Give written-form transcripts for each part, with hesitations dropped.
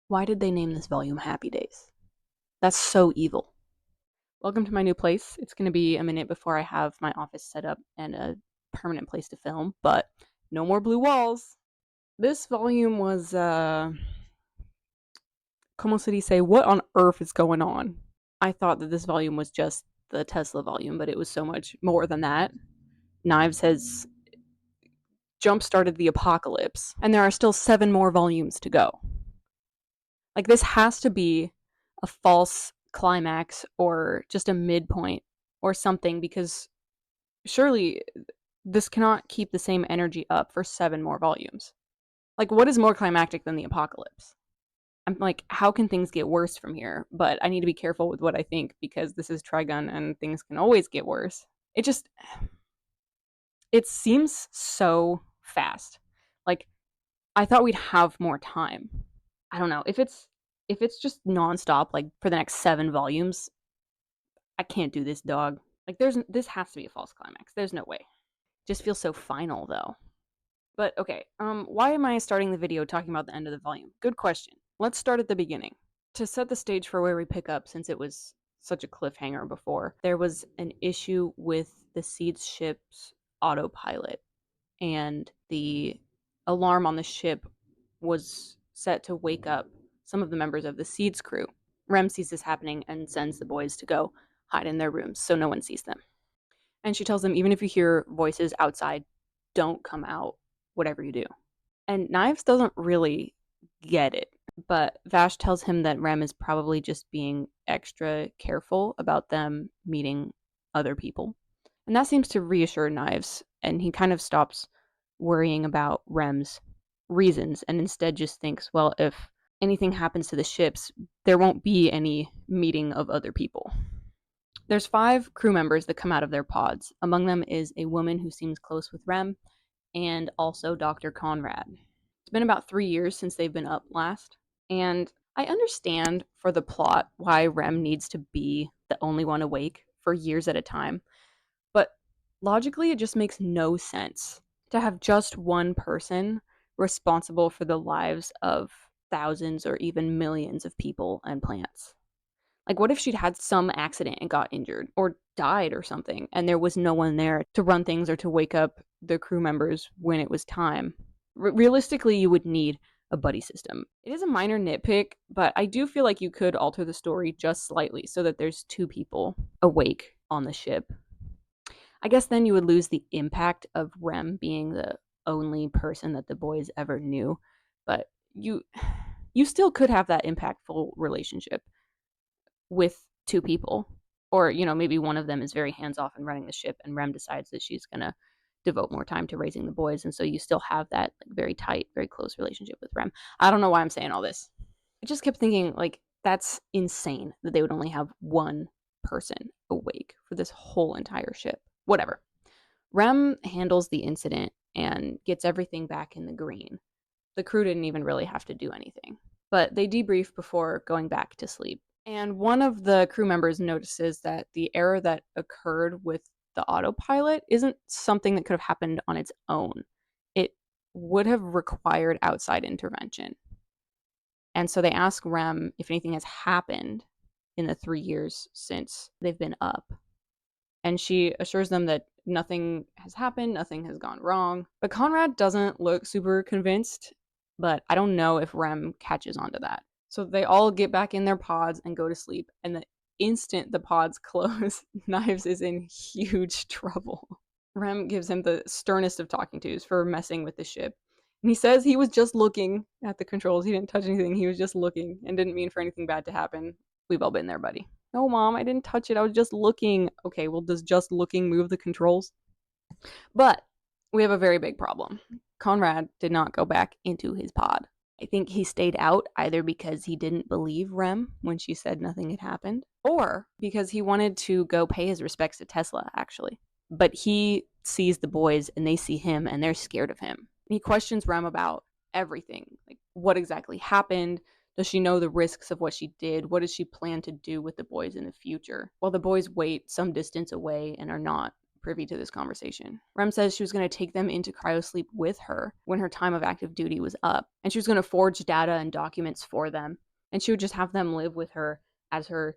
Why did they name this volume Happy Days? That's so evil. Welcome to my new place. It's going to be a minute before I have my office set up and a permanent place to film, but no more blue walls. This volume was, como se dice, what on earth is going on? I thought that this volume was just the Tesla volume, but it was so much more than that. Knives has jump started the apocalypse, and there are still 7 more volumes to go. Like, this has to be a false climax or just a midpoint or something, because surely this cannot keep the same energy up for 7 more volumes. Like, what is more climactic than the apocalypse? I'm like, how can things get worse from here? But I need to be careful with what I think because this is Trigun and things can always get worse. It just, it seems so fast. Like, I thought we'd have more time. I don't know. If it's just nonstop, like for the next 7 volumes, I can't do this, dog. Like, this has to be a false climax. There's no way. Just feels so final though. But okay, why am I starting the video talking about the end of the volume? Good question. Let's start at the beginning. To set the stage for where we pick up, since it was such a cliffhanger before, there was an issue with the Seed's ship's autopilot, and the alarm on the ship was set to wake up some of the members of the Seed's crew. Rem sees this happening and sends the boys to go hide in their rooms so no one sees them. And she tells them, even if you hear voices outside, don't come out, whatever you do. And Knives doesn't really get it, but Vash tells him that Rem is probably just being extra careful about them meeting other people. And that seems to reassure Knives, and he kind of stops worrying about Rem's reasons and instead just thinks, well, if anything happens to the ships, there won't be any meeting of other people. There's 5 crew members that come out of their pods. Among them is a woman who seems close with Rem, and also Dr. Conrad. It's been about 3 years since they've been up last, and I understand for the plot why Rem needs to be the only one awake for years at a time, but logically it just makes no sense to have just one person responsible for the lives of thousands or even millions of people and plants. Like, what if she'd had some accident and got injured or died or something, and there was no one there to run things or to wake up the crew members when it was time? Realistically, you would need a buddy system. It is a minor nitpick, but I do feel like you could alter the story just slightly so that there's 2 people awake on the ship. I guess then you would lose the impact of Rem being the only person that the boys ever knew, but you still could have that impactful relationship with 2 people. Or, maybe one of them is very hands off and running the ship, and Rem decides that she's going to devote more time to raising the boys. And so you still have that very tight, very close relationship with Rem. I don't know why I'm saying all this. I just kept thinking, like, that's insane that they would only have one person awake for this whole entire ship. Whatever. Rem handles the incident and gets everything back in the green. The crew didn't even really have to do anything. But they debrief before going back to sleep. And one of the crew members notices that the error that occurred with the autopilot isn't something that could have happened on its own. It would have required outside intervention. And so they ask Rem if anything has happened in the 3 years since they've been up. And she assures them that nothing has happened, nothing has gone wrong. But Conrad doesn't look super convinced, but I don't know if Rem catches on to that. So they all get back in their pods and go to sleep. And the instant the pods close, Knives is in huge trouble. Rem gives him the sternest of talking tos for messing with the ship. And he says he was just looking at the controls. He didn't touch anything. He was just looking and didn't mean for anything bad to happen. We've all been there, buddy. No, Mom, I didn't touch it. I was just looking. Okay, well, does just looking move the controls? But we have a very big problem. Conrad did not go back into his pod. I think he stayed out either because he didn't believe Rem when she said nothing had happened, or because he wanted to go pay his respects to Tesla, actually. But he sees the boys and they see him and they're scared of him. He questions Rem about everything. Like, what exactly happened? Does she know the risks of what she did? What does she plan to do with the boys in the future? While the boys wait some distance away and are not privy to this conversation. Rem says she was going to take them into cryosleep with her when her time of active duty was up, and she was going to forge data and documents for them, and she would just have them live with her as her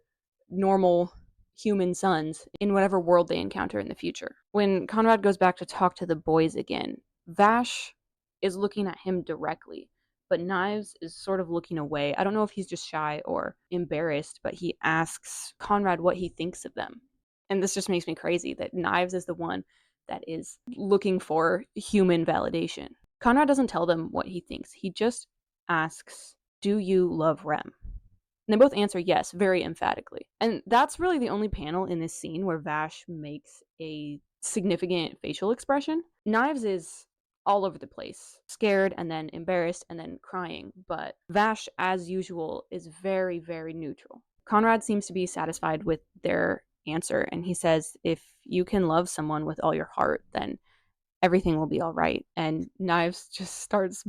normal human sons in whatever world they encounter in the future. When Conrad goes back to talk to the boys again, Vash is looking at him directly, but Knives is sort of looking away. I don't know if he's just shy or embarrassed, but he asks Conrad what he thinks of them. And this just makes me crazy that Knives is the one that is looking for human validation. Conrad doesn't tell them what he thinks. He just asks, "Do you love Rem?" And they both answer yes, very emphatically. And that's really the only panel in this scene where Vash makes a significant facial expression. Knives is all over the place, scared and then embarrassed and then crying, but Vash, as usual, is very, very neutral. Conrad seems to be satisfied with their answer, and he says, if you can love someone with all your heart, then everything will be all right. And Knives just starts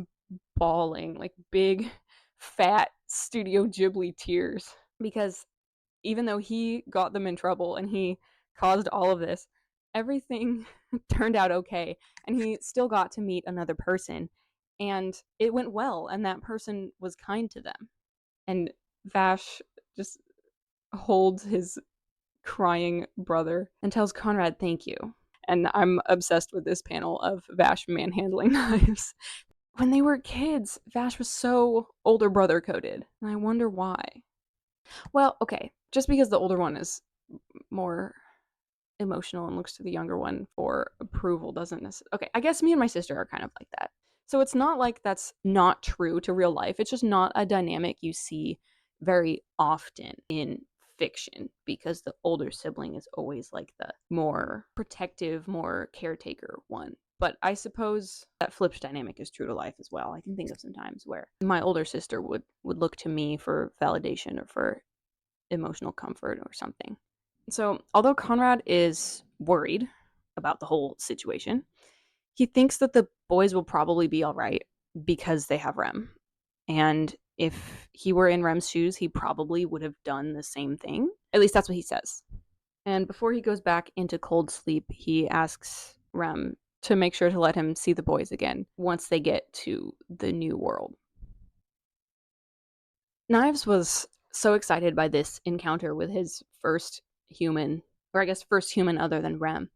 bawling, like big, fat Studio Ghibli tears, because even though he got them in trouble and he caused all of this, everything turned out okay, and he still got to meet another person, and it went well, and that person was kind to them. And Vash just holds his crying brother and tells Conrad thank you. And I'm obsessed with this panel of Vash manhandling Knives. When they were kids, Vash was so older brother coded, and I wonder why. Well, okay, just because the older one is more emotional and looks to the younger one for approval doesn't necessarily. Okay, I guess me and my sister are kind of like that. So it's not like that's not true to real life. It's just not a dynamic you see very often in fiction, because the older sibling is always like the more protective, more caretaker one. But I suppose that flipped dynamic is true to life as well. I can think of some times where my older sister would look to me for validation or for emotional comfort or something. So, although Conrad is worried about the whole situation, he thinks that the boys will probably be all right because they have Rem. And if he were in Rem's shoes, he probably would have done the same thing. At least that's what he says. And before he goes back into cold sleep, he asks Rem to make sure to let him see the boys again once they get to the new world. Knives was so excited by this encounter with his first human, or I guess first human other than Rem,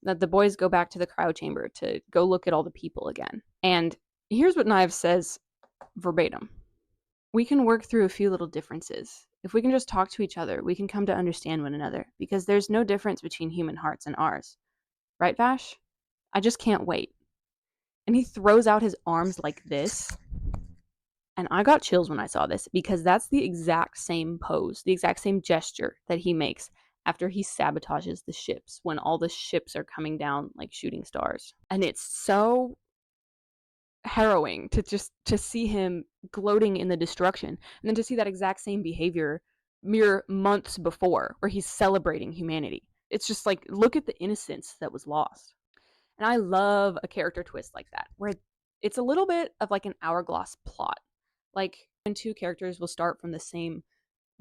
that the boys go back to the cryo chamber to go look at all the people again. And here's what Knives says verbatim: "We can work through a few little differences. If we can just talk to each other, we can come to understand one another, because there's no difference between human hearts and ours. Right, Vash? I just can't wait." And he throws out his arms like this. And I got chills when I saw this, because that's the exact same pose, the exact same gesture that he makes after he sabotages the ships when all the ships are coming down like shooting stars. And it's so harrowing to see him gloating in the destruction, and then to see that exact same behavior mere months before where he's celebrating humanity. It's just like, look at the innocence that was lost. And I love a character twist like that, where it's a little bit of like an hourglass plot. Like when two characters will start from the same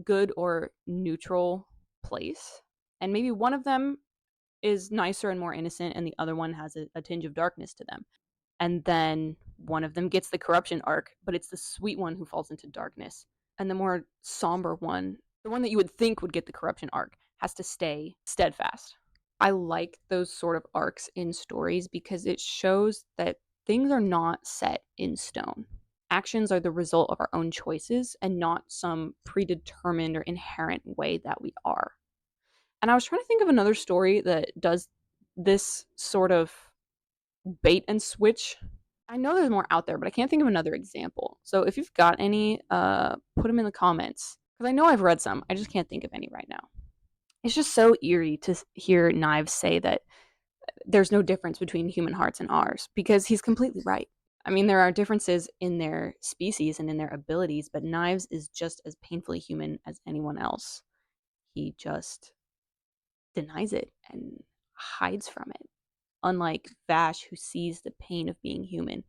good or neutral place, and maybe one of them is nicer and more innocent, and the other one has a tinge of darkness to them. And then one of them gets the corruption arc, but it's the sweet one who falls into darkness. And the more somber one, the one that you would think would get the corruption arc, has to stay steadfast. I like those sort of arcs in stories because it shows that things are not set in stone. Actions are the result of our own choices and not some predetermined or inherent way that we are. And I was trying to think of another story that does this sort of bait and switch. I know there's more out there, but I can't think of another example. So if you've got any, put them in the comments, because I know I've read some. I just can't think of any right now. It's just so eerie to hear Knives say that there's no difference between human hearts and ours, because he's completely right. I mean, there are differences in their species and in their abilities, but Knives is just as painfully human as anyone else. He just denies it and hides from it. Unlike Vash, who sees the pain of being human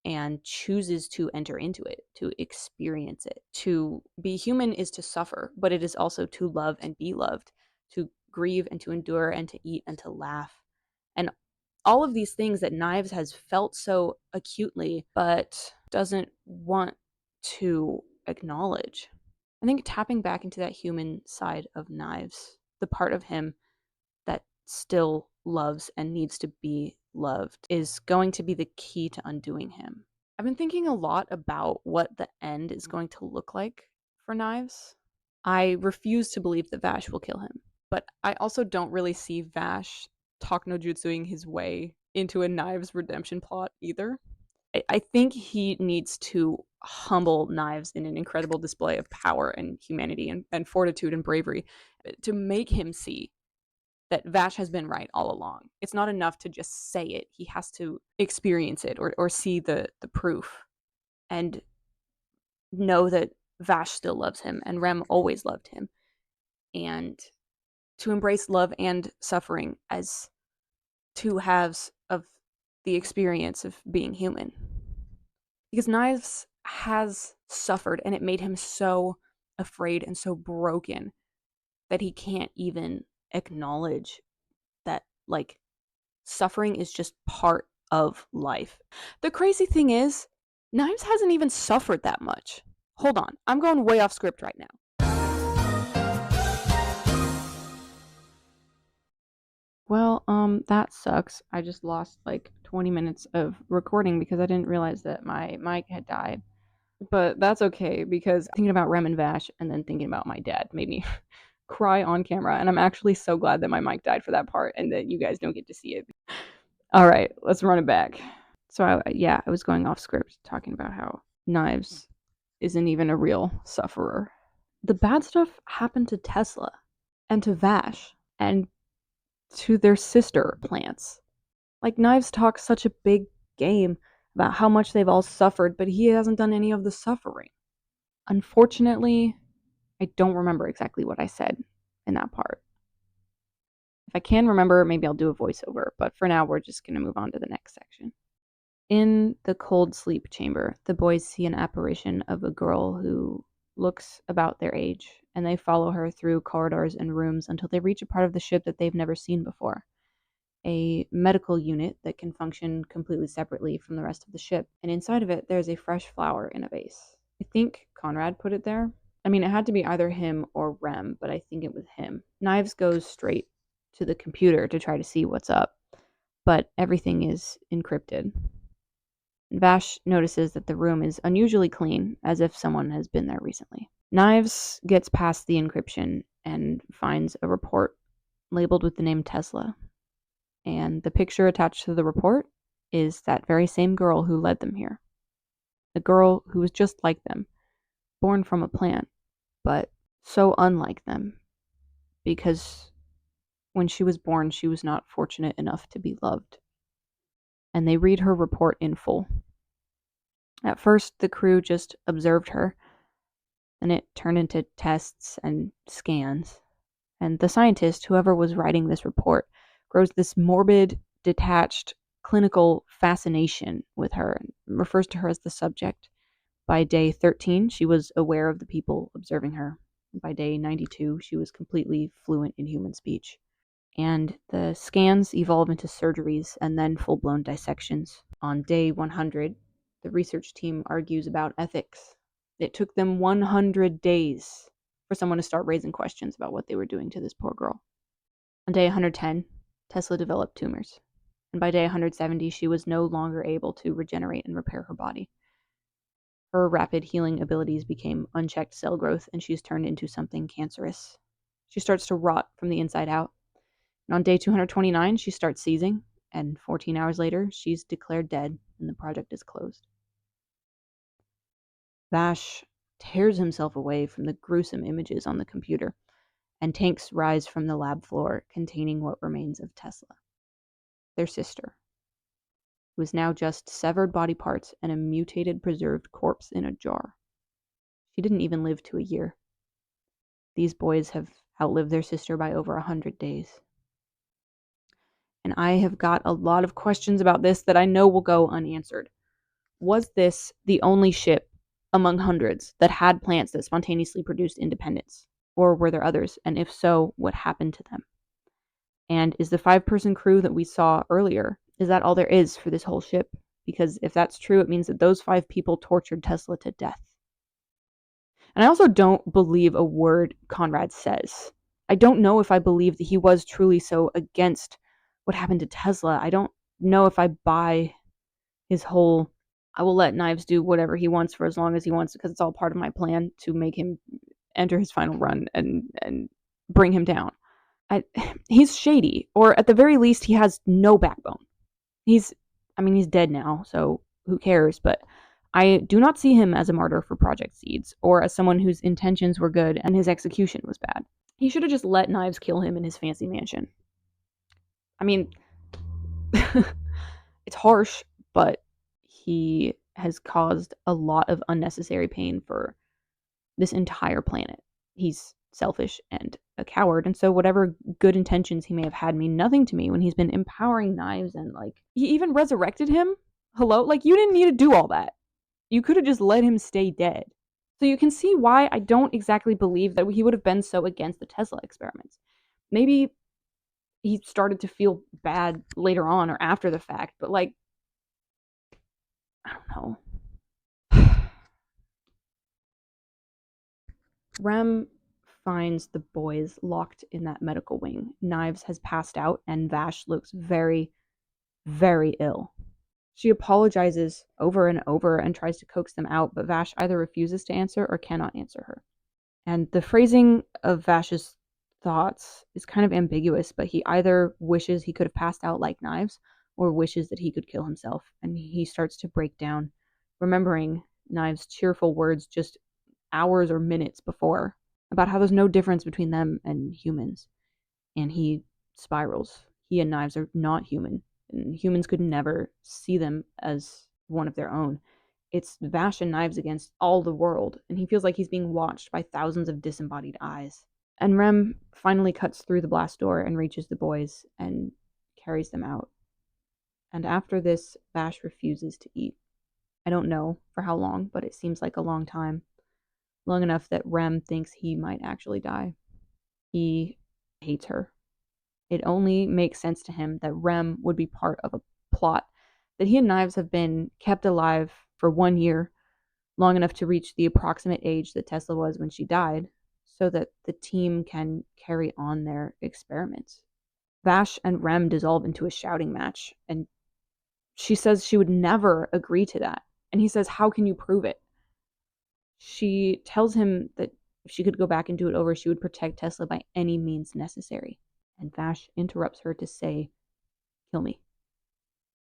and chooses to enter into it, to experience it. To be human is to suffer, but it is also to love and be loved, to grieve and to endure and to eat and to laugh. And all of these things that Knives has felt so acutely, but doesn't want to acknowledge. I think tapping back into that human side of Knives, the part of him that still loves and needs to be loved, is going to be the key to undoing him. I've been thinking a lot about what the end is going to look like for Knives. I refuse to believe that Vash will kill him, but I also don't really see Vash talk no jutsuing his way into a Knives redemption plot either. I think he needs to humble Knives in an incredible display of power and humanity and fortitude and bravery to make him see that Vash has been right all along. It's not enough to just say it. He has to experience it or see the proof and know that Vash still loves him and Rem always loved him. And to embrace love and suffering as two halves of the experience of being human. Because Knives has suffered and it made him so afraid and so broken that he can't even acknowledge that, like, suffering is just part of life. The crazy thing is, Knives hasn't even suffered that much. Hold on, I'm going way off script right now. Well, that sucks. I just lost like 20 minutes of recording because I didn't realize that my mic had died. But that's okay because thinking about Rem and Vash and then thinking about my dad made me cry on camera. And I'm actually so glad that my mic died for that part and that you guys don't get to see it. All right, let's run it back. So, I was going off script talking about how Knives isn't even a real sufferer. The bad stuff happened to Tesla and to Vash and to their sister plants. Like, Knives talks such a big game about how much they've all suffered, but he hasn't done any of the suffering. Unfortunately, I don't remember exactly what I said in that part. If I can remember, maybe I'll do a voiceover, but for now, we're just going to move on to the next section. In the cold sleep chamber, the boys see an apparition of a girl who looks about their age, and they follow her through corridors and rooms until they reach a part of the ship that they've never seen before. A medical unit that can function completely separately from the rest of the ship, and inside of it, there's a fresh flower in a vase. I think Conrad put it there. I mean, it had to be either him or Rem, but I think it was him. Knives goes straight to the computer to try to see what's up, but everything is encrypted. Vash notices that the room is unusually clean, as if someone has been there recently. Knives gets past the encryption and finds a report labeled with the name Tesla. And the picture attached to the report is that very same girl who led them here. A girl who was just like them, born from a plant, but so unlike them, because when she was born, she was not fortunate enough to be loved. And they read her report in full. At first, the crew just observed her, and it turned into tests and scans. And the scientist, whoever was writing this report, grows this morbid, detached, clinical fascination with her and refers to her as the subject. By day 13, she was aware of the people observing her. By day 92, she was completely fluent in human speech. And the scans evolve into surgeries and then full-blown dissections. On day 100, the research team argues about ethics. It took them 100 days for someone to start raising questions about what they were doing to this poor girl. On day 110, Tesla developed tumors. And by day 170, she was no longer able to regenerate and repair her body. Her rapid healing abilities became unchecked cell growth, and she's turned into something cancerous. She starts to rot from the inside out. And on day 229, she starts seizing, and 14 hours later, she's declared dead, and the project is closed. Vash tears himself away from the gruesome images on the computer, and tanks rise from the lab floor containing what remains of Tesla, their sister, who is now just severed body parts and a mutated preserved corpse in a jar. She didn't even live to a year. These boys have outlived their sister by over 100 days. And I have got a lot of questions about this that I know will go unanswered. Was this the only ship among hundreds that had plants that spontaneously produced independence? Or were there others? And if so, what happened to them? And is the 5-person crew that we saw earlier, is that all there is for this whole ship? Because if that's true, it means that those 5 people tortured Tesla to death. And I also don't believe a word Conrad says. I don't know if I believe that he was truly so against what happened to Tesla. I don't know if I buy his whole, I will let Knives do whatever he wants for as long as he wants, because it's all part of my plan to make him enter his final run and bring him down. He's shady, or at the very least, he has no backbone. He's dead now, so who cares? But I do not see him as a martyr for Project Seeds, or as someone whose intentions were good and his execution was bad. He should have just let Knives kill him in his fancy mansion. I mean, it's harsh, but he has caused a lot of unnecessary pain for this entire planet. He's selfish and a coward, and so whatever good intentions he may have had mean nothing to me when he's been empowering Knives, and he even resurrected him. Hello? You didn't need to do all that. You could have just let him stay dead. So you can see why I don't exactly believe that he would have been so against the Tesla experiments. Maybe he started to feel bad later on or after the fact, but I don't know. Rem finds the boys locked in that medical wing. Knives has passed out, and Vash looks very, very ill. She apologizes over and over and tries to coax them out, but Vash either refuses to answer or cannot answer her. And the phrasing of Vash's thoughts is kind of ambiguous, but he either wishes he could have passed out like Knives or wishes that he could kill himself. And he starts to break down, remembering Knives' cheerful words just hours or minutes before about how there's no difference between them and humans. And he spirals. He and Knives are not human, and humans could never see them as one of their own. It's Vash and Knives against all the world, and he feels like he's being watched by thousands of disembodied eyes. And Rem finally cuts through the blast door and reaches the boys and carries them out. And after this, Vash refuses to eat. I don't know for how long, but it seems like a long time. Long enough that Rem thinks he might actually die. He hates her. It only makes sense to him that Rem would be part of a plot, that he and Knives have been kept alive for 1 year, long enough to reach the approximate age that Tesla was when she died, so that the team can carry on their experiments. Vash and Rem dissolve into a shouting match, and she says she would never agree to that. And he says, how can you prove it? She tells him that if she could go back and do it over, she would protect Tesla by any means necessary. And Vash interrupts her to say, kill me.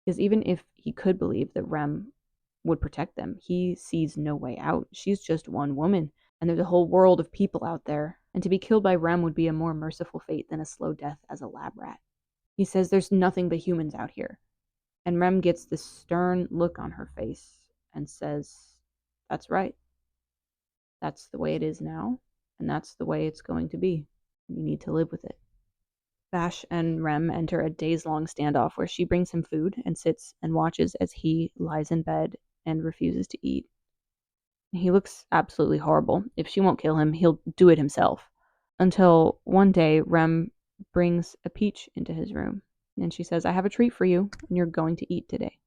Because even if he could believe that Rem would protect them, he sees no way out. She's just one woman, and there's a whole world of people out there, and to be killed by Rem would be a more merciful fate than a slow death as a lab rat. He says there's nothing but humans out here, and Rem gets this stern look on her face and says, that's right. That's the way it is now, and that's the way it's going to be. You need to live with it. Vash and Rem enter a days-long standoff where she brings him food and sits and watches as he lies in bed and refuses to eat. He looks absolutely horrible. If she won't kill him, he'll do it himself. Until one day, Rem brings a peach into his room, and she says, I have a treat for you, and you're going to eat today.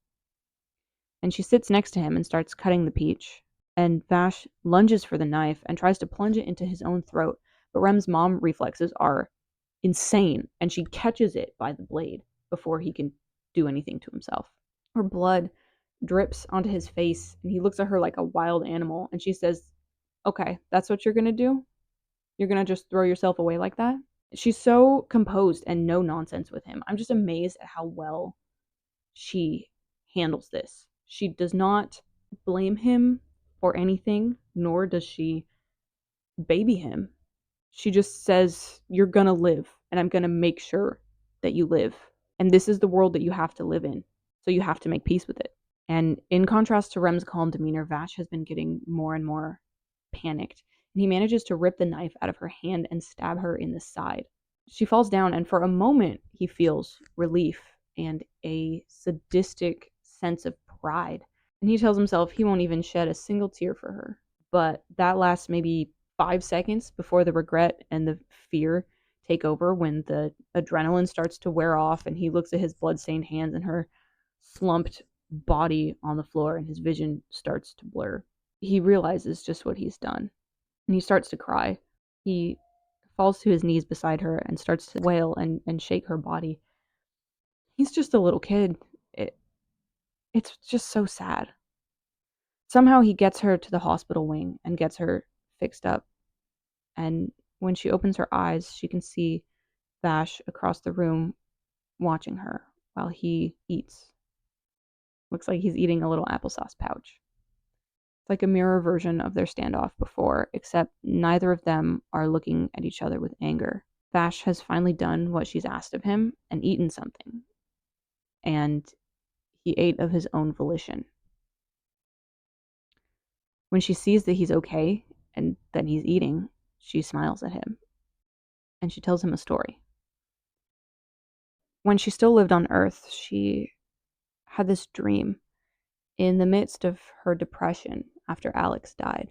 And she sits next to him and starts cutting the peach, and Vash lunges for the knife and tries to plunge it into his own throat, but Rem's mom reflexes are insane, and she catches it by the blade before he can do anything to himself. Her blood drips onto his face, and he looks at her like a wild animal, and she says, okay, that's what you're gonna do? You're gonna just throw yourself away like that? She's so composed and no nonsense with him. I'm just amazed at how well she handles this. She does not blame him for anything, nor does she baby him. She just says, you're gonna live, and I'm gonna make sure that you live. And this is the world that you have to live in, so you have to make peace with it. And in contrast to Rem's calm demeanor, Vash has been getting more and more panicked, and he manages to rip the knife out of her hand and stab her in the side. She falls down, and for a moment, he feels relief and a sadistic sense of pride. And he tells himself he won't even shed a single tear for her. But that lasts maybe 5 seconds before the regret and the fear take over when the adrenaline starts to wear off and he looks at his bloodstained hands and her slumped body on the floor and his vision starts to blur. He realizes just what he's done and he starts to cry. He falls to his knees beside her and starts to wail and shake her body. He's just a little kid. It's just so sad. Somehow he gets her to the hospital wing and gets her fixed up. And when she opens her eyes, she can see Vash across the room watching her while he eats. Looks like he's eating a little applesauce pouch. It's like a mirror version of their standoff before, except neither of them are looking at each other with anger. Vash has finally done what she's asked of him and eaten something. And he ate of his own volition. When she sees that he's okay and that he's eating, she smiles at him. And she tells him a story. When she still lived on Earth, she had this dream in the midst of her depression after Alex died.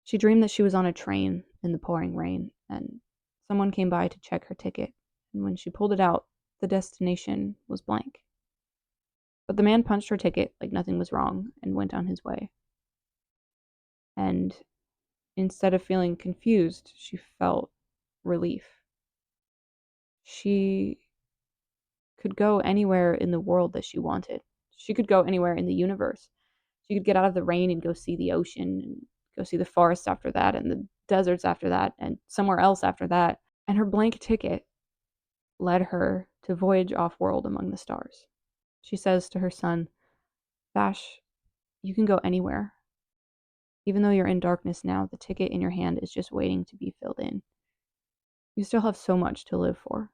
She dreamed that she was on a train in the pouring rain, and someone came by to check her ticket, and when she pulled it out, the destination was blank. But the man punched her ticket like nothing was wrong and went on his way. And instead of feeling confused, she felt relief. She could go anywhere in the world that she wanted. She could go anywhere in the universe. She could get out of the rain and go see the ocean and go see the forests after that and the deserts after that and somewhere else after that. And her blank ticket led her to voyage off-world among the stars. She says to her son, Vash, you can go anywhere. Even though you're in darkness now, the ticket in your hand is just waiting to be filled in. You still have so much to live for.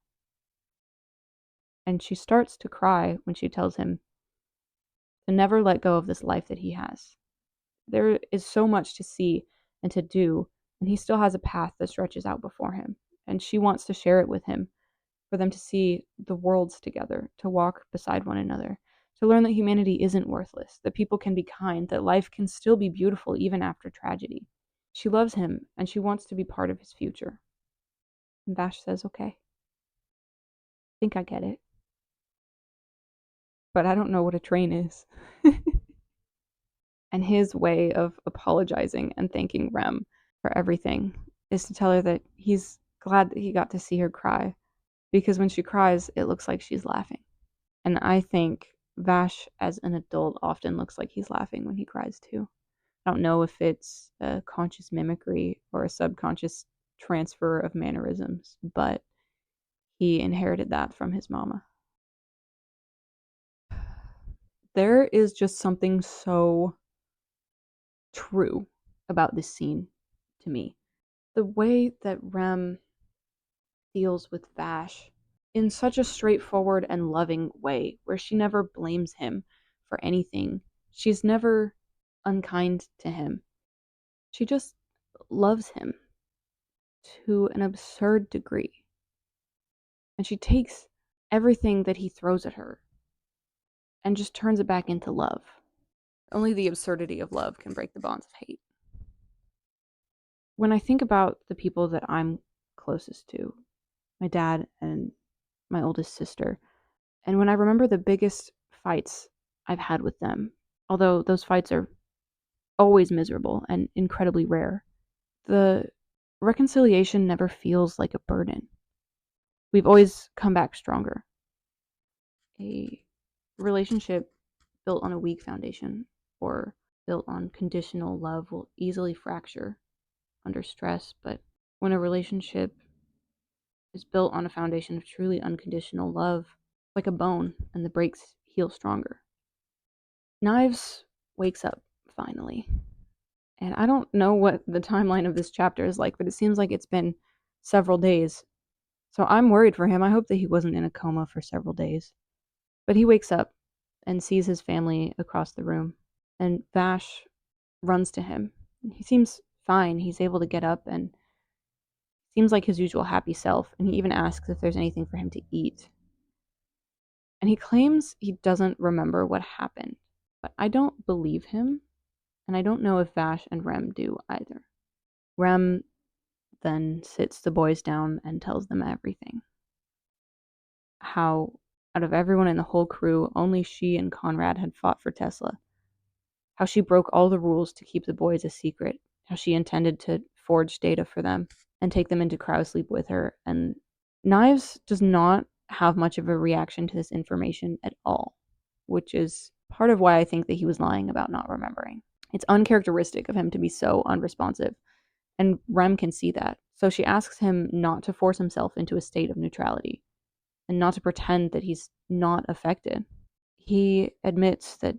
And she starts to cry when she tells him to never let go of this life that he has. There is so much to see and to do, and he still has a path that stretches out before him. And she wants to share it with him, for them to see the worlds together, to walk beside one another, to learn that humanity isn't worthless, that people can be kind, that life can still be beautiful even after tragedy. She loves him, and she wants to be part of his future. And Vash says, okay. I think I get it. But I don't know what a train is. And his way of apologizing and thanking Rem for everything is to tell her that he's glad that he got to see her cry, because when she cries, it looks like she's laughing. And I think Vash, as an adult, often looks like he's laughing when he cries too. I don't know if it's a conscious mimicry or a subconscious transfer of mannerisms, but he inherited that from his mama. There is just something so true about this scene to me. The way that Rem deals with Vash in such a straightforward and loving way, where she never blames him for anything. She's never unkind to him. She just loves him to an absurd degree. And she takes everything that he throws at her and just turns it back into love. Only the absurdity of love can break the bonds of hate. When I think about the people that I'm closest to, my dad and my oldest sister, and when I remember the biggest fights I've had with them, although those fights are always miserable and incredibly rare, the reconciliation never feels like a burden. We've always come back stronger. A relationship built on a weak foundation or built on conditional love will easily fracture under stress, but when a relationship is built on a foundation of truly unconditional love, it's like a bone, and the breaks heal stronger. Knives wakes up, finally. And I don't know what the timeline of this chapter is like, but it seems like it's been several days. So I'm worried for him. I hope that he wasn't in a coma for several days. But he wakes up and sees his family across the room. And Vash runs to him. He seems fine. He's able to get up and seems like his usual happy self. And he even asks if there's anything for him to eat. And he claims he doesn't remember what happened. But I don't believe him. And I don't know if Vash and Rem do either. Rem then sits the boys down and tells them everything. How, out of everyone in the whole crew, only she and Conrad had fought for Tesla. How she broke all the rules to keep the boys a secret. How she intended to forge data for them and take them into cryosleep with her. And Knives does not have much of a reaction to this information at all, which is part of why I think that he was lying about not remembering. It's uncharacteristic of him to be so unresponsive, and Rem can see that. So she asks him not to force himself into a state of neutrality and not to pretend that he's not affected. He admits that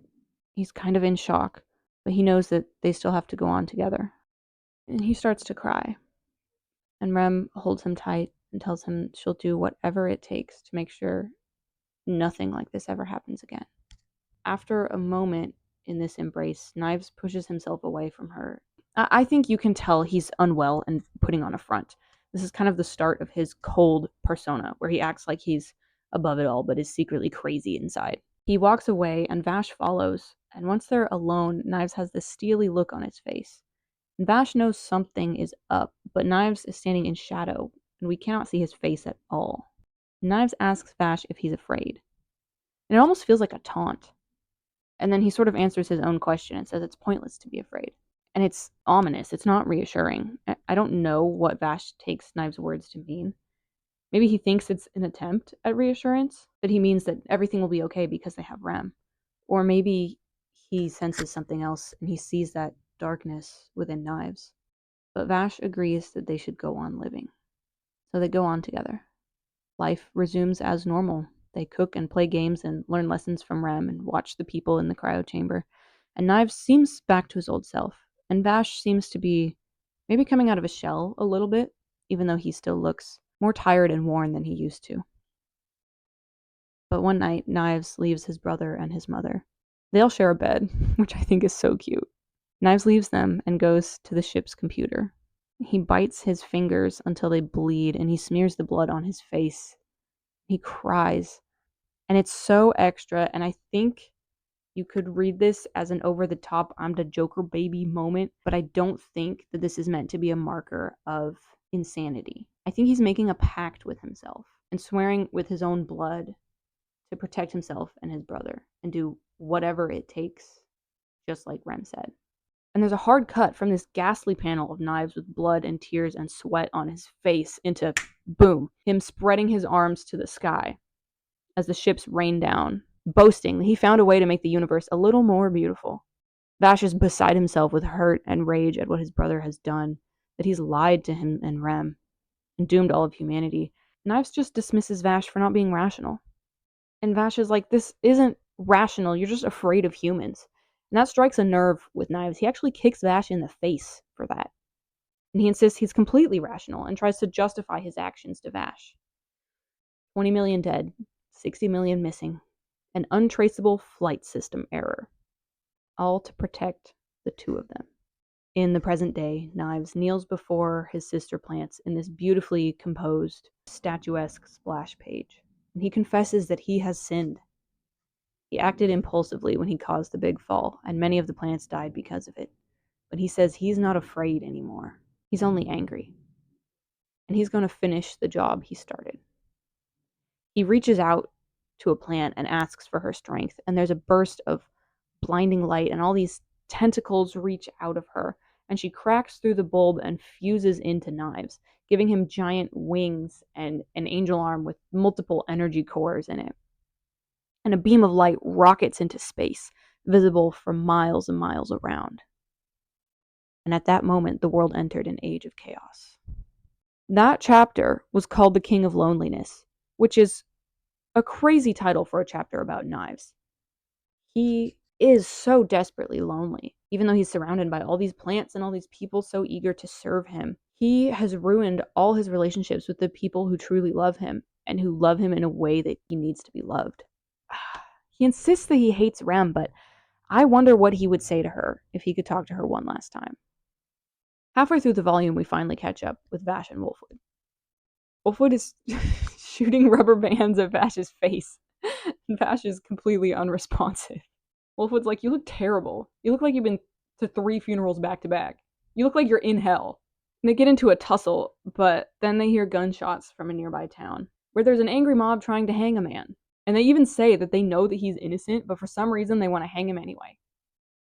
he's kind of in shock, but he knows that they still have to go on together. And he starts to cry. And Rem holds him tight and tells him she'll do whatever it takes to make sure nothing like this ever happens again. After a moment in this embrace, Knives pushes himself away from her. I think you can tell he's unwell and putting on a front. This is kind of the start of his cold persona, where he acts like he's above it all, but is secretly crazy inside. He walks away, and Vash follows, and once they're alone, Knives has this steely look on his face. And Vash knows something is up, but Knives is standing in shadow, and we cannot see his face at all. Knives asks Vash if he's afraid. And it almost feels like a taunt. And then he sort of answers his own question and says it's pointless to be afraid. And it's ominous. It's not reassuring. I don't know what Vash takes Knives' words to mean. Maybe he thinks it's an attempt at reassurance, that he means that everything will be okay because they have Rem. Or maybe he senses something else and he sees that darkness within Knives. But Vash agrees that they should go on living. So they go on together. Life resumes as normal. They cook and play games and learn lessons from Rem and watch the people in the cryo chamber. And Knives seems back to his old self. And Vash seems to be maybe coming out of his shell a little bit, even though he still looks more tired and worn than he used to. But one night, Knives leaves his brother and his mother. They all share a bed, which I think is so cute. Knives leaves them and goes to the ship's computer. He bites his fingers until they bleed, and he smears the blood on his face. He cries. And it's so extra, and I think you could read this as an over-the-top I'm the Joker baby moment, but I don't think that this is meant to be a marker of insanity. I think he's making a pact with himself and swearing with his own blood to protect himself and his brother and do whatever it takes, just like Rem said. And there's a hard cut from this ghastly panel of Knives with blood and tears and sweat on his face into, boom, him spreading his arms to the sky as the ships rain down, boasting that he found a way to make the universe a little more beautiful. Vash is beside himself with hurt and rage at what his brother has done, that he's lied to him and Rem, and doomed all of humanity. Knives just dismisses Vash for not being rational. And Vash is like, this isn't rational, you're just afraid of humans. And that strikes a nerve with Knives. He actually kicks Vash in the face for that. And he insists he's completely rational and tries to justify his actions to Vash. 20 million dead, 60 million missing, an untraceable flight system error. All to protect the two of them. In the present day, Knives kneels before his sister plants in this beautifully composed, statuesque splash page. And he confesses that he has sinned. He acted impulsively when he caused the big fall, and many of the plants died because of it. But he says he's not afraid anymore. He's only angry. And he's going to finish the job he started. He reaches out to a plant and asks for her strength, and there's a burst of blinding light, and all these tentacles reach out of her, and she cracks through the bulb and fuses into Knives, giving him giant wings and an angel arm with multiple energy cores in it. And a beam of light rockets into space, visible for miles and miles around. And at that moment, the world entered an age of chaos. That chapter was called The King of Loneliness, which is a crazy title for a chapter about Knives. He is so desperately lonely, even though he's surrounded by all these plants and all these people so eager to serve him. He has ruined all his relationships with the people who truly love him and who love him in a way that he needs to be loved. He insists that he hates Rem, but I wonder what he would say to her if he could talk to her one last time. Halfway through the volume, we finally catch up with Vash and Wolfwood. Wolfwood is shooting rubber bands at Vash's face. Vash is completely unresponsive. Wolfwood's like, you look terrible. You look like you've been to 3 funerals back to back. You look like you're in hell. They get into a tussle, but then they hear gunshots from a nearby town, where there's an angry mob trying to hang a man. And they even say that they know that he's innocent, but for some reason they want to hang him anyway.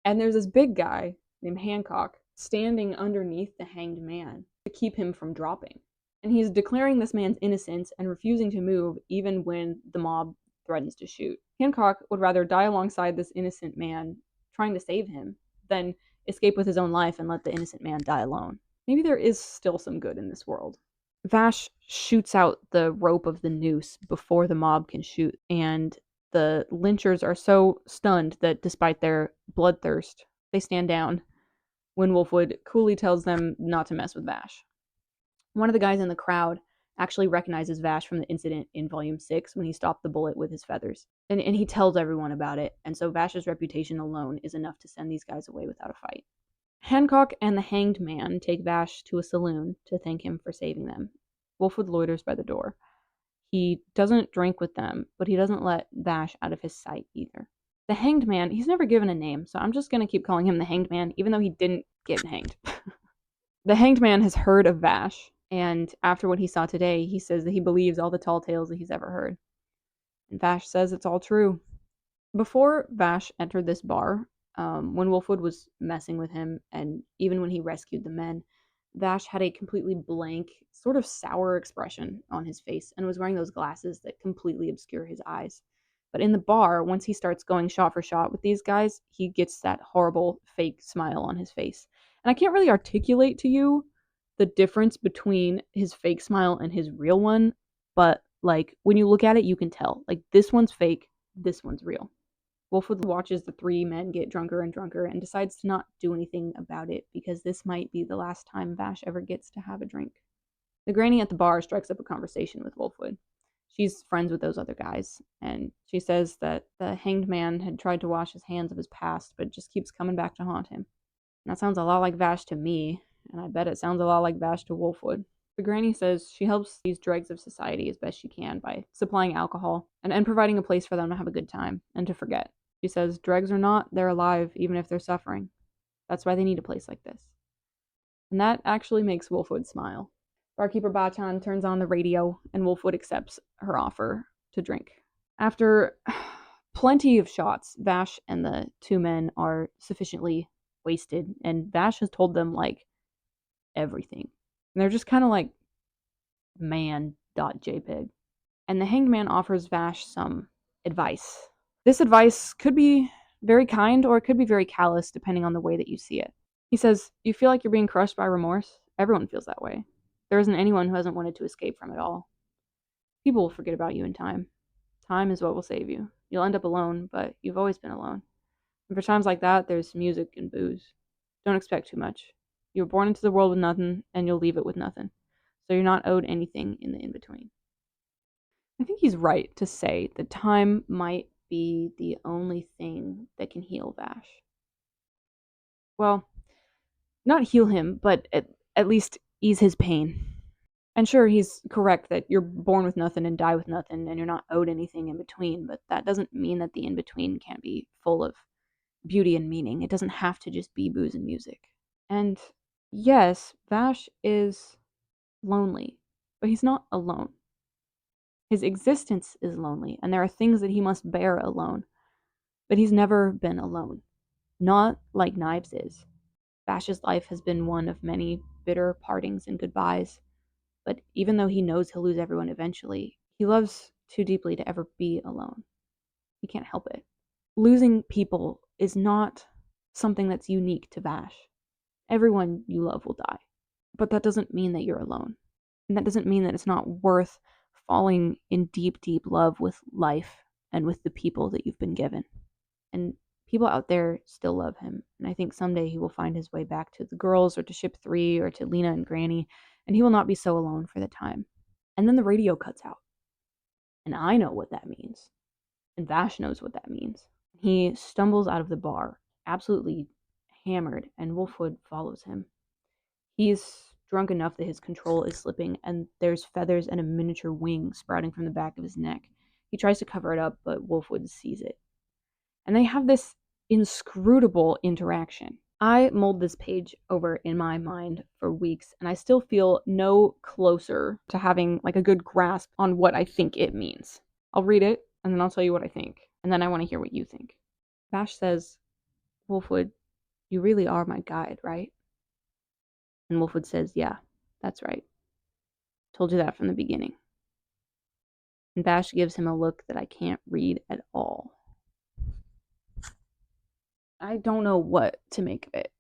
And there's this big guy named Hancock standing underneath the hanged man to keep him from dropping. And he's declaring this man's innocence and refusing to move even when the mob threatens to shoot. Hancock would rather die alongside this innocent man trying to save him than escape with his own life and let the innocent man die alone. Maybe there is still some good in this world. Vash shoots out the rope of the noose before the mob can shoot, and the lynchers are so stunned that despite their bloodthirst, they stand down when Wolfwood coolly tells them not to mess with Vash. One of the guys in the crowd actually recognizes Vash from the incident in Volume 6 when he stopped the bullet with his feathers. And he tells everyone about it, and so Vash's reputation alone is enough to send these guys away without a fight. Hancock and the hanged man take Vash to a saloon to thank him for saving them. Wolfwood loiters by the door. He doesn't drink with them, but he doesn't let Vash out of his sight either. The hanged man, he's never given a name, so I'm just going to keep calling him the hanged man, even though he didn't get hanged. The hanged man has heard of Vash, and after what he saw today, he says that he believes all the tall tales that he's ever heard. And Vash says it's all true. Before Vash entered this bar, when Wolfwood was messing with him, and even when he rescued the men, Vash had a completely blank, sort of sour expression on his face and was wearing those glasses that completely obscure his eyes. But in the bar, once he starts going shot for shot with these guys, he gets that horrible fake smile on his face. And I can't really articulate to you the difference between his fake smile and his real one, but like when you look at it, you can tell. Like this one's fake, this one's real. Wolfwood watches the three men get drunker and drunker and decides to not do anything about it because this might be the last time Vash ever gets to have a drink. The granny at the bar strikes up a conversation with Wolfwood. She's friends with those other guys, and she says that the hanged man had tried to wash his hands of his past, but just keeps coming back to haunt him. And that sounds a lot like Vash to me, and I bet it sounds a lot like Vash to Wolfwood. The granny says she helps these dregs of society as best she can by supplying alcohol and providing a place for them to have a good time and to forget. She says dregs or not, they're alive even if they're suffering. That's why they need a place like this. And that actually makes Wolfwood smile. Barkeeper Bachan turns on the radio, and Wolfwood accepts her offer to drink. After plenty of shots, Vash and the two men are sufficiently wasted, and Vash has told them, like, everything. And they're just kind of like, man.jpg. And the hanged man offers Vash some advice. This advice could be very kind, or it could be very callous, depending on the way that you see it. He says, you feel like you're being crushed by remorse? Everyone feels that way. There isn't anyone who hasn't wanted to escape from it all. People will forget about you in time. Time is what will save you. You'll end up alone, but you've always been alone. And for times like that, there's music and booze. Don't expect too much. You were born into the world with nothing, and you'll leave it with nothing. So you're not owed anything in the in-between. I think he's right to say that time might be the only thing that can heal Vash. Well, not heal him, but at least ease his pain. And sure, he's correct that you're born with nothing and die with nothing, and you're not owed anything in between, but that doesn't mean that the in-between can't be full of beauty and meaning. It doesn't have to just be booze and music. And yes, Vash is lonely, but he's not alone. His existence is lonely, and there are things that he must bear alone, but he's never been alone. Not like Knives is. Vash's life has been one of many bitter partings and goodbyes, but even though he knows he'll lose everyone eventually, he loves too deeply to ever be alone. He can't help it. Losing people is not something that's unique to Vash. Everyone you love will die, but that doesn't mean that you're alone. And that doesn't mean that it's not worth falling in deep, deep love with life and with the people that you've been given. And people out there still love him, and I think someday he will find his way back to the girls or to Ship 3 or to Lena and Granny, and he will not be so alone for the time. And then the radio cuts out. And I know what that means. And Vash knows what that means. He stumbles out of the bar, absolutely hammered, and Wolfwood follows him. He's drunk enough that his control is slipping, and there's feathers and a miniature wing sprouting from the back of his neck. He tries to cover it up, but Wolfwood sees it. And they have this inscrutable interaction. I mulled this page over in my mind for weeks, and I still feel no closer to having like a good grasp on what I think it means. I'll read it, and then I'll tell you what I think, and then I want to hear what you think. Vash says, Wolfwood, you really are my guide, right? And Wolfwood says, yeah, that's right. Told you that from the beginning. And Vash gives him a look that I can't read at all. I don't know what to make of it.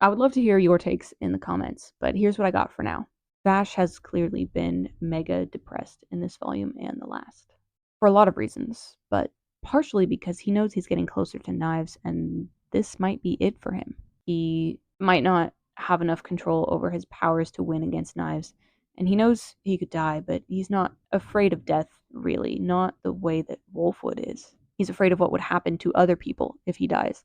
I would love to hear your takes in the comments, but here's what I got for now. Vash has clearly been mega depressed in this volume and the last. For a lot of reasons, but partially because he knows he's getting closer to Knives and this might be it for him. He might not have enough control over his powers to win against Knives, and he knows he could die, but he's not afraid of death, really, not the way that Wolfwood is. He's afraid of what would happen to other people if he dies,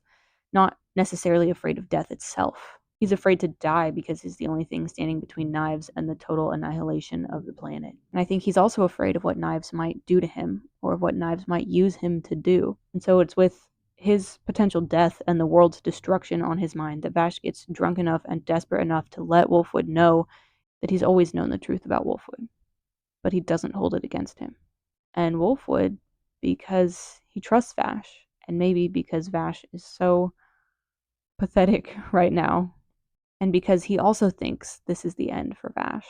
not necessarily afraid of death itself. He's afraid to die because he's the only thing standing between Knives and the total annihilation of the planet. And I think he's also afraid of what Knives might do to him, or of what Knives might use him to do. And so it's with his potential death and the world's destruction on his mind that Vash gets drunk enough and desperate enough to let Wolfwood know that he's always known the truth about Wolfwood, but he doesn't hold it against him. And Wolfwood, because he trusts Vash, and maybe because Vash is so pathetic right now, and because he also thinks this is the end for Vash,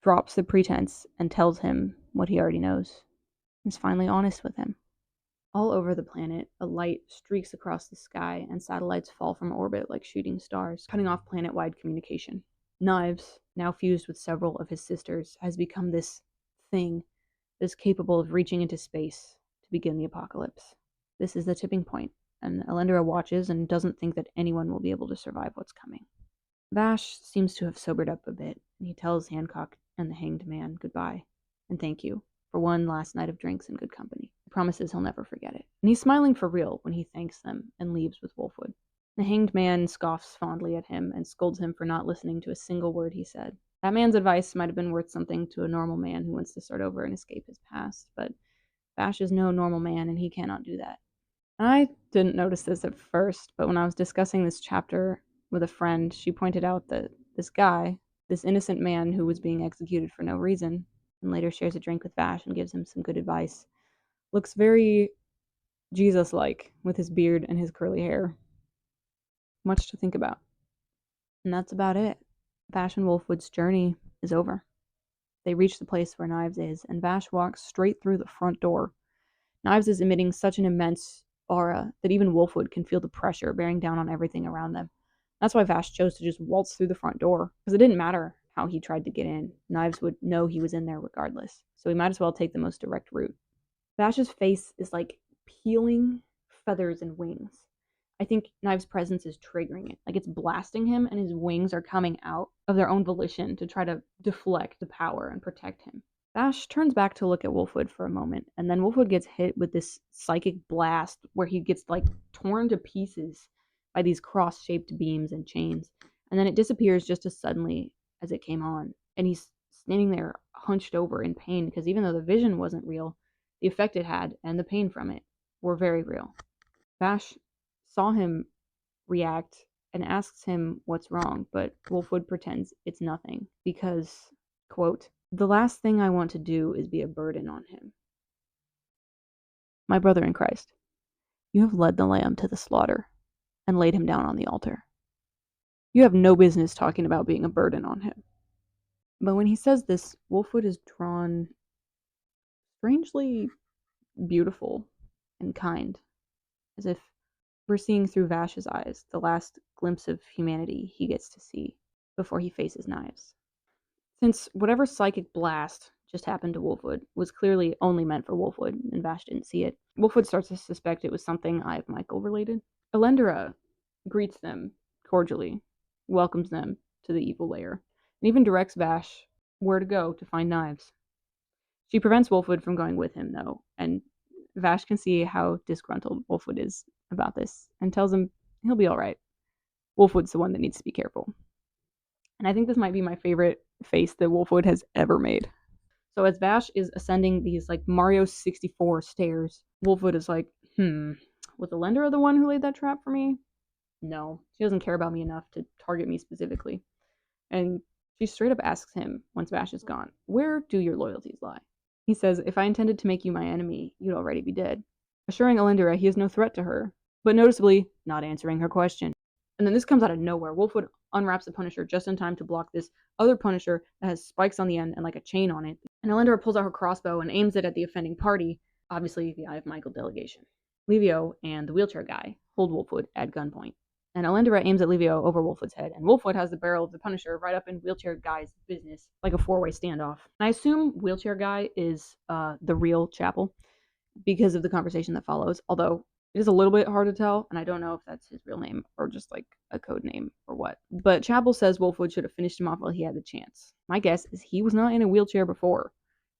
drops the pretense and tells him what he already knows. Is finally honest with him. All over the planet, a light streaks across the sky, and satellites fall from orbit like shooting stars, cutting off planet-wide communication. Knives, now fused with several of his sisters, has become this thing that is capable of reaching into space to begin the apocalypse. This is the tipping point, and Elendra watches and doesn't think that anyone will be able to survive what's coming. Vash seems to have sobered up a bit, and he tells Hancock and the Hanged Man goodbye, and thank you for one last night of drinks and good company. He promises he'll never forget it. And he's smiling for real when he thanks them and leaves with Wolfwood. The Hanged Man scoffs fondly at him and scolds him for not listening to a single word he said. That man's advice might have been worth something to a normal man who wants to start over and escape his past, but Vash is no normal man, and he cannot do that. I didn't notice this at first, but when I was discussing this chapter with a friend, she pointed out that this guy, this innocent man who was being executed for no reason, and later shares a drink with Vash and gives him some good advice, looks very Jesus-like with his beard and his curly hair. Much to think about. And that's about it. Vash and Wolfwood's journey is over. They reach the place where Knives is, and Vash walks straight through the front door. Knives is emitting such an immense aura that even Wolfwood can feel the pressure bearing down on everything around them. That's why Vash chose to just waltz through the front door, because it didn't matter how he tried to get in. Knives would know he was in there regardless, so he might as well take the most direct route. Vash's face is like peeling feathers and wings. I think Knives' presence is triggering it. Like it's blasting him, and his wings are coming out of their own volition to try to deflect the power and protect him. Vash turns back to look at Wolfwood for a moment, and then Wolfwood gets hit with this psychic blast where he gets like torn to pieces by these cross-shaped beams and chains, and then it disappears just as suddenly as it came on, and he's standing there hunched over in pain because even though the vision wasn't real, the effect it had and the pain from it were very real. Vash saw him react and asks him what's wrong, but Wolfwood pretends it's nothing because, quote, the last thing I want to do is be a burden on him. My brother in Christ, you have led the lamb to the slaughter and laid him down on the altar. You have no business talking about being a burden on him. But when he says this, Wolfwood is drawn strangely beautiful and kind, as if we're seeing through Vash's eyes the last glimpse of humanity he gets to see before he faces Knives. Since whatever psychic blast just happened to Wolfwood was clearly only meant for Wolfwood, and Vash didn't see it, Wolfwood starts to suspect it was something Ive Michael related. Elendra greets them cordially, welcomes them to the evil lair, and even directs Vash where to go to find Knives. She prevents Wolfwood from going with him, though, and Vash can see how disgruntled Wolfwood is about this, and tells him he'll be alright. Wolfwood's the one that needs to be careful. And I think this might be my favorite face that Wolfwood has ever made. So as Vash is ascending these like Mario 64 stairs, Wolfwood is like, was Elendra the one who laid that trap for me? No, she doesn't care about me enough to target me specifically. And she straight up asks him, once Vash is gone, where do your loyalties lie? He says, if I intended to make you my enemy, you'd already be dead, assuring Alindra he is no threat to her, but noticeably not answering her question. And then this comes out of nowhere. Wolfwood unwraps the Punisher just in time to block this other Punisher that has spikes on the end and like a chain on it. And Alindra pulls out her crossbow and aims it at the offending party, obviously the Eye of Michael delegation. Livio and the wheelchair guy hold Wolfwood at gunpoint. And Alindra aims at Livio over Wolfwood's head, and Wolfwood has the barrel of the Punisher right up in Wheelchair Guy's business, like a four-way standoff. And I assume Wheelchair Guy is the real Chapel because of the conversation that follows, although it is a little bit hard to tell, and I don't know if that's his real name or just like a code name or what. But Chapel says Wolfwood should have finished him off while he had the chance. My guess is he was not in a wheelchair before.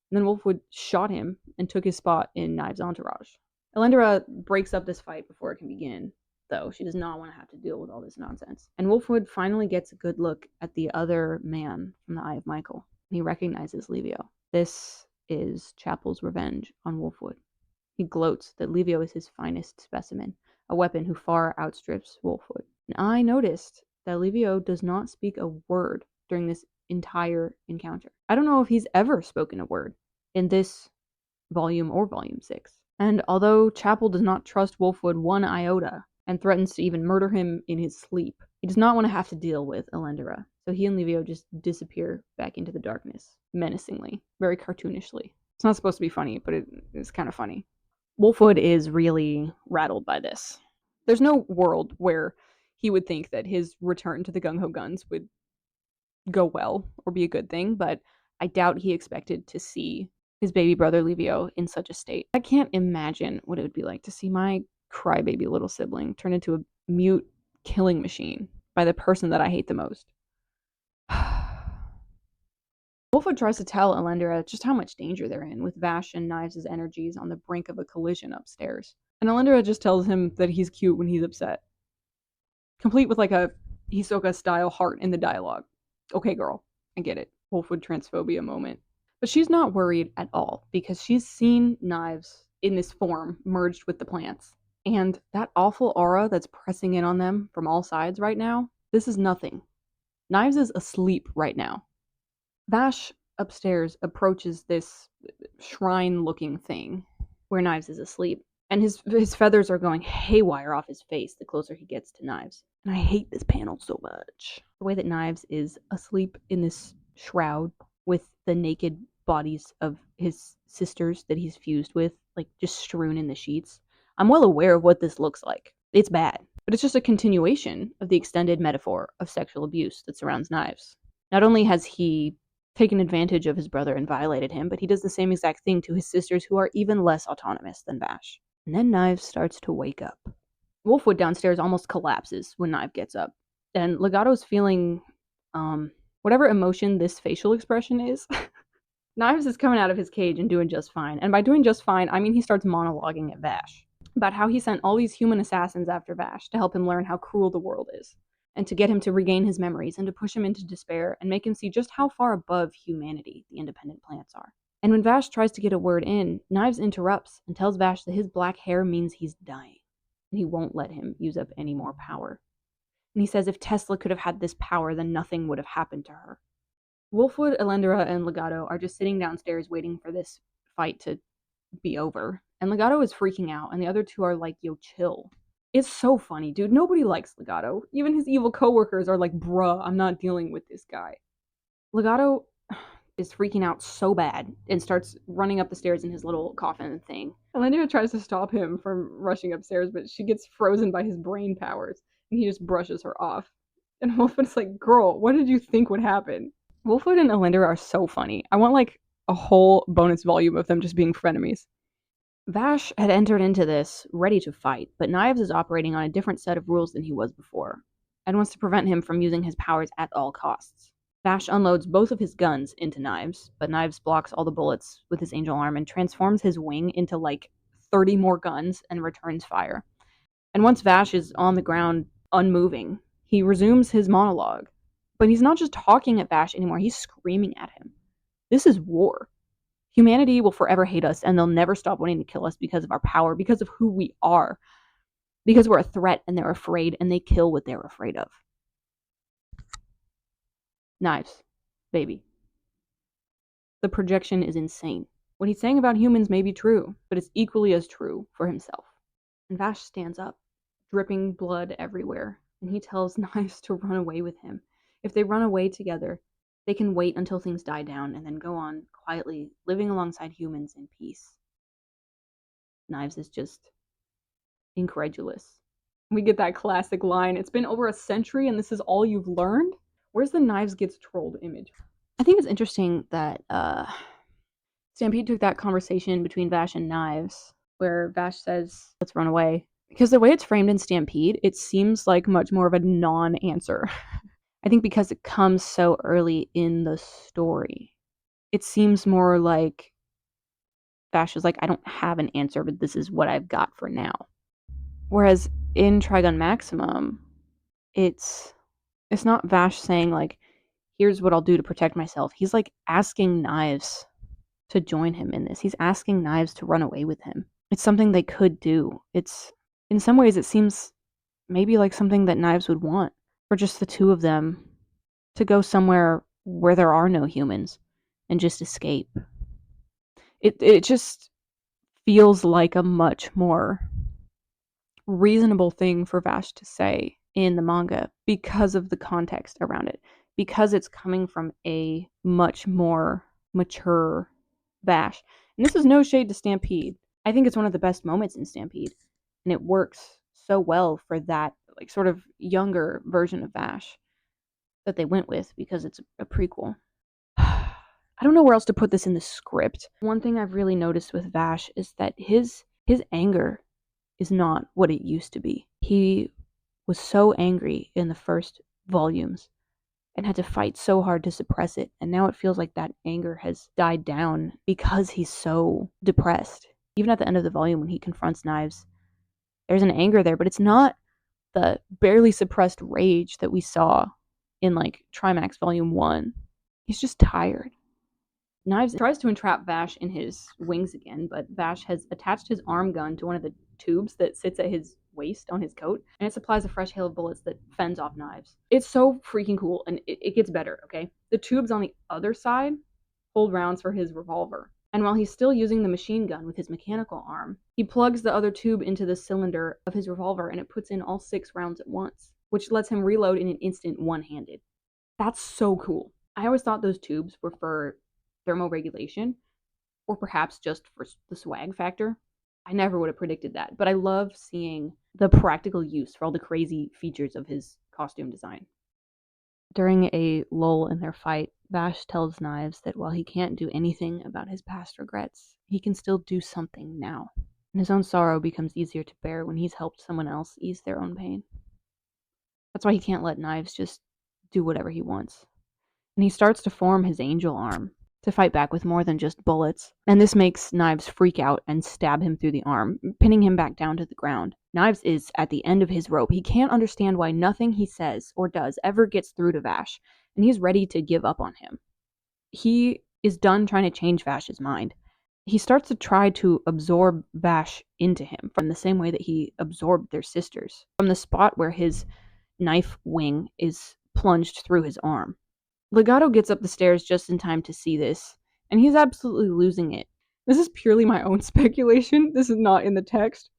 And then Wolfwood shot him and took his spot in Knives' entourage. Alindra breaks up this fight before it can begin, though. She does not want to have to deal with all this nonsense. And Wolfwood finally gets a good look at the other man from the Eye of Michael. And he recognizes Livio. This is Chapel's revenge on Wolfwood. He gloats that Livio is his finest specimen, a weapon who far outstrips Wolfwood. And I noticed that Livio does not speak a word during this entire encounter. I don't know if he's ever spoken a word in this volume or volume 6. And although Chapel does not trust Wolfwood one iota and threatens to even murder him in his sleep, he does not want to have to deal with Alindra. So he and Livio just disappear back into the darkness, menacingly, very cartoonishly. It's not supposed to be funny, but it is kind of funny. Wolfwood is really rattled by this. There's no world where he would think that his return to the Gung Ho Guns would go well or be a good thing, but I doubt he expected to see his baby brother Livio in such a state. I can't imagine what it would be like to see my crybaby little sibling turn into a mute killing machine by the person that I hate the most. Wolfwood tries to tell Alindra just how much danger they're in, with Vash and Knives' energies on the brink of a collision upstairs. And Alindra just tells him that he's cute when he's upset, complete with like a Hisoka-style heart in the dialogue. Okay, girl, I get it. Wolfwood transphobia moment. But she's not worried at all because she's seen Knives in this form merged with the plants. And that awful aura that's pressing in on them from all sides right now, this is nothing. Knives is asleep right now. Vash upstairs approaches this shrine-looking thing where Knives is asleep, and his feathers are going haywire off his face the closer he gets to Knives. And I hate this panel so much. The way that Knives is asleep in this shroud with the naked bodies of his sisters that he's fused with, like just strewn in the sheets. I'm well aware of what this looks like. It's bad, but it's just a continuation of the extended metaphor of sexual abuse that surrounds Knives. Not only has he taken advantage of his brother and violated him, but he does the same exact thing to his sisters who are even less autonomous than Vash. And then Knives starts to wake up. Wolfwood downstairs almost collapses when Knives gets up. And Legato's feeling, whatever emotion this facial expression is, Knives is coming out of his cage and doing just fine. And by doing just fine, I mean he starts monologuing at Vash about how he sent all these human assassins after Vash to help him learn how cruel the world is, and to get him to regain his memories and to push him into despair and make him see just how far above humanity the independent plants are. And when Vash tries to get a word in, Knives interrupts and tells Vash that his black hair means he's dying, and he won't let him use up any more power. And he says if Tesla could have had this power, then nothing would have happened to her. Wolfwood, Alindra, and Legato are just sitting downstairs waiting for this fight to be over. And Legato is freaking out, and the other two are like, yo, chill. It's so funny, dude. Nobody likes Legato. Even his evil coworkers are like, bruh, I'm not dealing with this guy. Legato is freaking out so bad and starts running up the stairs in his little coffin thing. Alindra tries to stop him from rushing upstairs, but she gets frozen by his brain powers, and he just brushes her off. And Wolfwood's like, girl, what did you think would happen? Wolfwood and Alindra are so funny. I want like a whole bonus volume of them just being frenemies. Vash had entered into this ready to fight, but Knives is operating on a different set of rules than he was before, and wants to prevent him from using his powers at all costs. Vash unloads both of his guns into Knives, but Knives blocks all the bullets with his angel arm and transforms his wing into like 30 more guns and returns fire. And once Vash is on the ground, unmoving, he resumes his monologue. But he's not just talking at Vash anymore, he's screaming at him. This is war. Humanity will forever hate us, and they'll never stop wanting to kill us because of our power, because of who we are. because we're a threat and they're afraid and they kill what they're afraid of. Knives, baby. The projection is insane. What he's saying about humans may be true, but it's equally as true for himself. And Vash stands up, dripping blood everywhere, and he tells Knives to run away with him. If they run away together, they can wait until things die down and then go on quietly living alongside humans in peace. Knives is just incredulous. We get that classic line, "It's been over a century and this is all you've learned?" Where's the Knives gets trolled image? I think it's interesting that Stampede took that conversation between Vash and Knives, where Vash says, "Let's run away." Because the way it's framed in Stampede, it seems like much more of a non-answer. I think because it comes so early in the story, it seems more like Vash is like, "I don't have an answer, but this is what I've got for now." Whereas in Trigun Maximum, it's not Vash saying like, "Here's what I'll do to protect myself." He's like asking Knives to join him in this. He's asking Knives to run away with him. It's something they could do. It's, in some ways, it seems maybe like something that Knives would want for just the two of them to go somewhere where there are no humans and just escape. It just feels like a much more reasonable thing for Vash to say in the manga because of the context around it, because it's coming from a much more mature Vash. And this is no shade to Stampede. I think it's one of the best moments in Stampede, and it works so well for that like sort of younger version of Vash that they went with because it's a prequel. I don't know where else to put this in the script. One thing I've really noticed with Vash is that his anger is not what it used to be. He was so angry in the first volumes and had to fight so hard to suppress it, and now it feels like that anger has died down because he's so depressed. Even at the end of the volume when he confronts Knives, there's an anger there, but it's not the barely suppressed rage that we saw in like Trimax Volume 1. He's just tired. Knives tries to entrap Vash in his wings again, but Vash has attached his arm gun to one of the tubes that sits at his waist on his coat, and it supplies a fresh hail of bullets that fends off Knives. It's so freaking cool, and it gets better, okay? The tubes on the other side hold rounds for his revolver, and while he's still using the machine gun with his mechanical arm, he plugs the other tube into the cylinder of his revolver, and it puts in all 6 rounds at once, which lets him reload in an instant one-handed. That's so cool. I always thought those tubes were for thermoregulation, or perhaps just for the swag factor. I never would have predicted that, but I love seeing the practical use for all the crazy features of his costume design. During a lull in their fight, Vash tells Knives that while he can't do anything about his past regrets, he can still do something now. And his own sorrow becomes easier to bear when he's helped someone else ease their own pain. That's why he can't let Knives just do whatever he wants. And he starts to form his angel arm to fight back with more than just bullets. And this makes Knives freak out and stab him through the arm, pinning him back down to the ground. Knives is at the end of his rope. He can't understand why nothing he says or does ever gets through to Vash, and he's ready to give up on him. He is done trying to change Vash's mind. He starts to try to absorb Vash into him from the same way that he absorbed their sisters, from the spot where his knife wing is plunged through his arm. Legato gets up the stairs just in time to see this, and he's absolutely losing it. This is purely my own speculation. This is not in the text.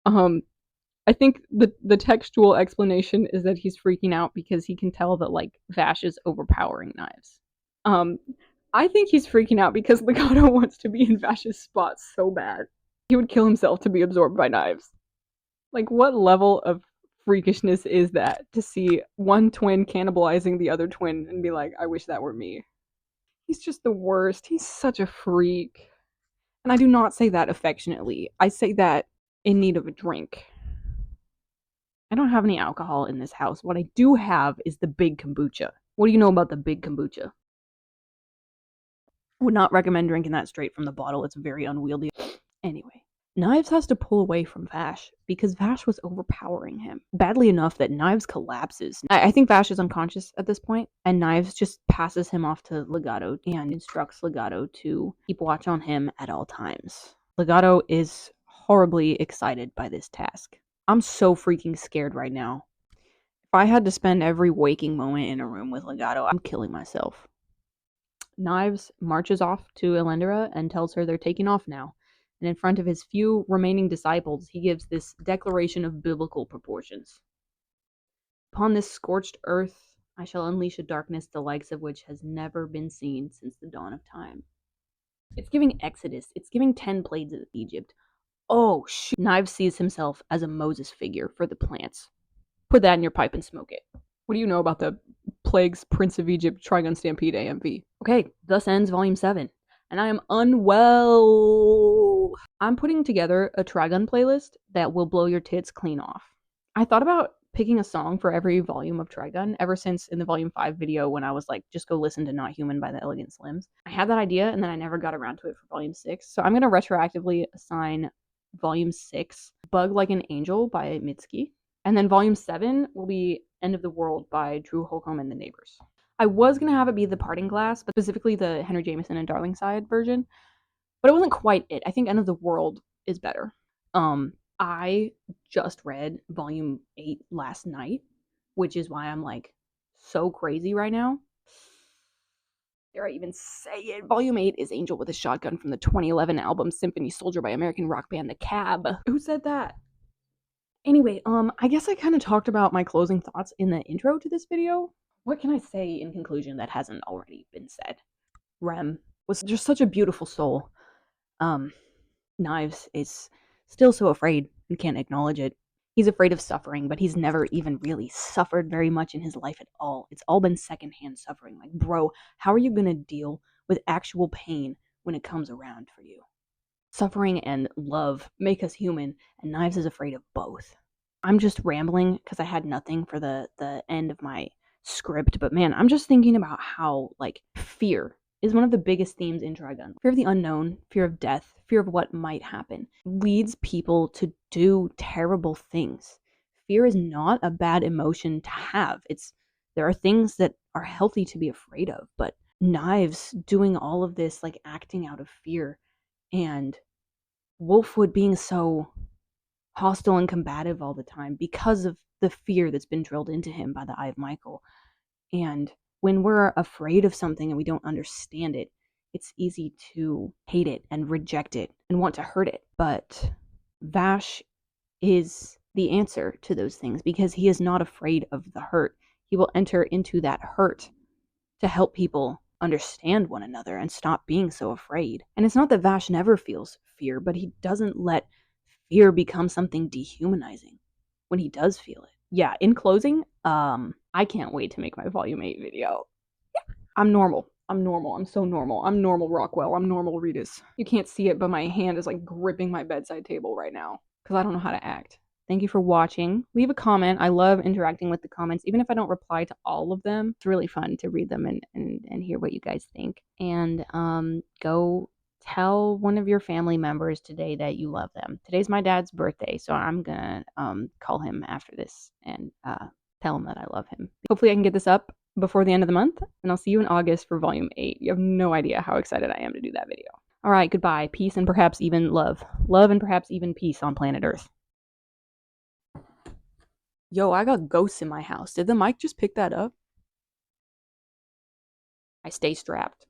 I think the textual explanation is that he's freaking out because he can tell that like Vash is overpowering Knives. I think he's freaking out because Legato wants to be in Vash's spot so bad. He would kill himself to be absorbed by Knives. Like, what level of freakishness is that to see one twin cannibalizing the other twin and be like, I wish that were me. He's just the worst. He's such a freak. And I do not say that affectionately. I say that in need of a drink. I don't have any alcohol in this house. What I do have is the big kombucha. What do you know about the big kombucha? Would not recommend drinking that straight from the bottle. It's very unwieldy. Anyway. Knives has to pull away from Vash because Vash was overpowering him badly enough that Knives collapses. I think Vash is unconscious at this point, and Knives just passes him off to Legato and instructs Legato to keep watch on him at all times. Legato is horribly excited by this task. I'm so freaking scared right now. If I had to spend every waking moment in a room with Legato, I'm killing myself. Knives marches off to Elendra and tells her they're taking off now. And in front of his few remaining disciples, he gives this declaration of biblical proportions. Upon this scorched earth, I shall unleash a darkness the likes of which has never been seen since the dawn of time. It's giving Exodus. It's giving 10 plagues of Egypt. Oh, shoot. Knives sees himself as a Moses figure for the plants. Put that in your pipe and smoke it. What do you know about the Plagues Prince of Egypt Trigun Stampede AMV? Okay, thus ends Volume 7. And I am unwell. I'm putting together a Trigun playlist that will blow your tits clean off. I thought about picking a song for every volume of Trigun ever since in the Volume 5 video when I was like, just go listen to Not Human by the Elegant Slims. I had that idea and then I never got around to it for Volume 6. So I'm going to retroactively assign Volume 6 Bug Like an Angel by Mitski. And then Volume 7 will be End of the World by Drew Holcomb and the Neighbors. I was going to have it be The Parting Glass, but specifically the Henry Jameson and Darlingside version, but it wasn't quite it. I think End of the World is better. I just read Volume 8 last night, which is why I'm like so crazy right now. Dare I even say it? Volume 8 is Angel with a Shotgun from the 2011 album Symphony Soldier by American rock band The Cab. Who said that? Anyway, I guess I kind of talked about my closing thoughts in the intro to this video. What can I say in conclusion that hasn't already been said? Rem was just such a beautiful soul. Knives is still so afraid and can't acknowledge it. He's afraid of suffering, but he's never even really suffered very much in his life at all. It's all been secondhand suffering. Like, bro, how are you gonna deal with actual pain when it comes around for you? Suffering and love make us human, and Knives is afraid of both. I'm just rambling because I had nothing for the end of my script, but man, I'm just thinking about how, like, fear is one of the biggest themes in Trigun. Fear of the unknown, fear of death, fear of what might happen leads people to do terrible things. Fear is not a bad emotion to have. There are things that are healthy to be afraid of, but Knives doing all of this, like acting out of fear, and Wolfwood being so hostile and combative all the time because of the fear that's been drilled into him by the Eye of Michael. And when we're afraid of something and we don't understand it, it's easy to hate it and reject it and want to hurt it. But Vash is the answer to those things because he is not afraid of the hurt. He will enter into that hurt to help people understand one another and stop being so afraid. And it's not that Vash never feels fear, but he doesn't let fear become something dehumanizing when he does feel it. Yeah, in closing, I can't wait to make my Volume 8 video. Yeah. I'm normal. I'm normal. I'm so normal. I'm normal Rockwell. I'm normal Reedus. You can't see it, but my hand is like gripping my bedside table right now because I don't know how to act. Thank you for watching. Leave a comment. I love interacting with the comments. Even if I don't reply to all of them, it's really fun to read them and hear what you guys think. And go tell one of your family members today that you love them. Today's my dad's birthday, so I'm gonna call him after this and tell him that I love him. Hopefully I can get this up before the end of the month, and I'll see you in August for Volume 8. You have no idea how excited I am to do that video. All right, goodbye. Peace and perhaps even love. Love and perhaps even peace on planet Earth. Yo, I got ghosts in my house. Did the mic just pick that up? I stay strapped.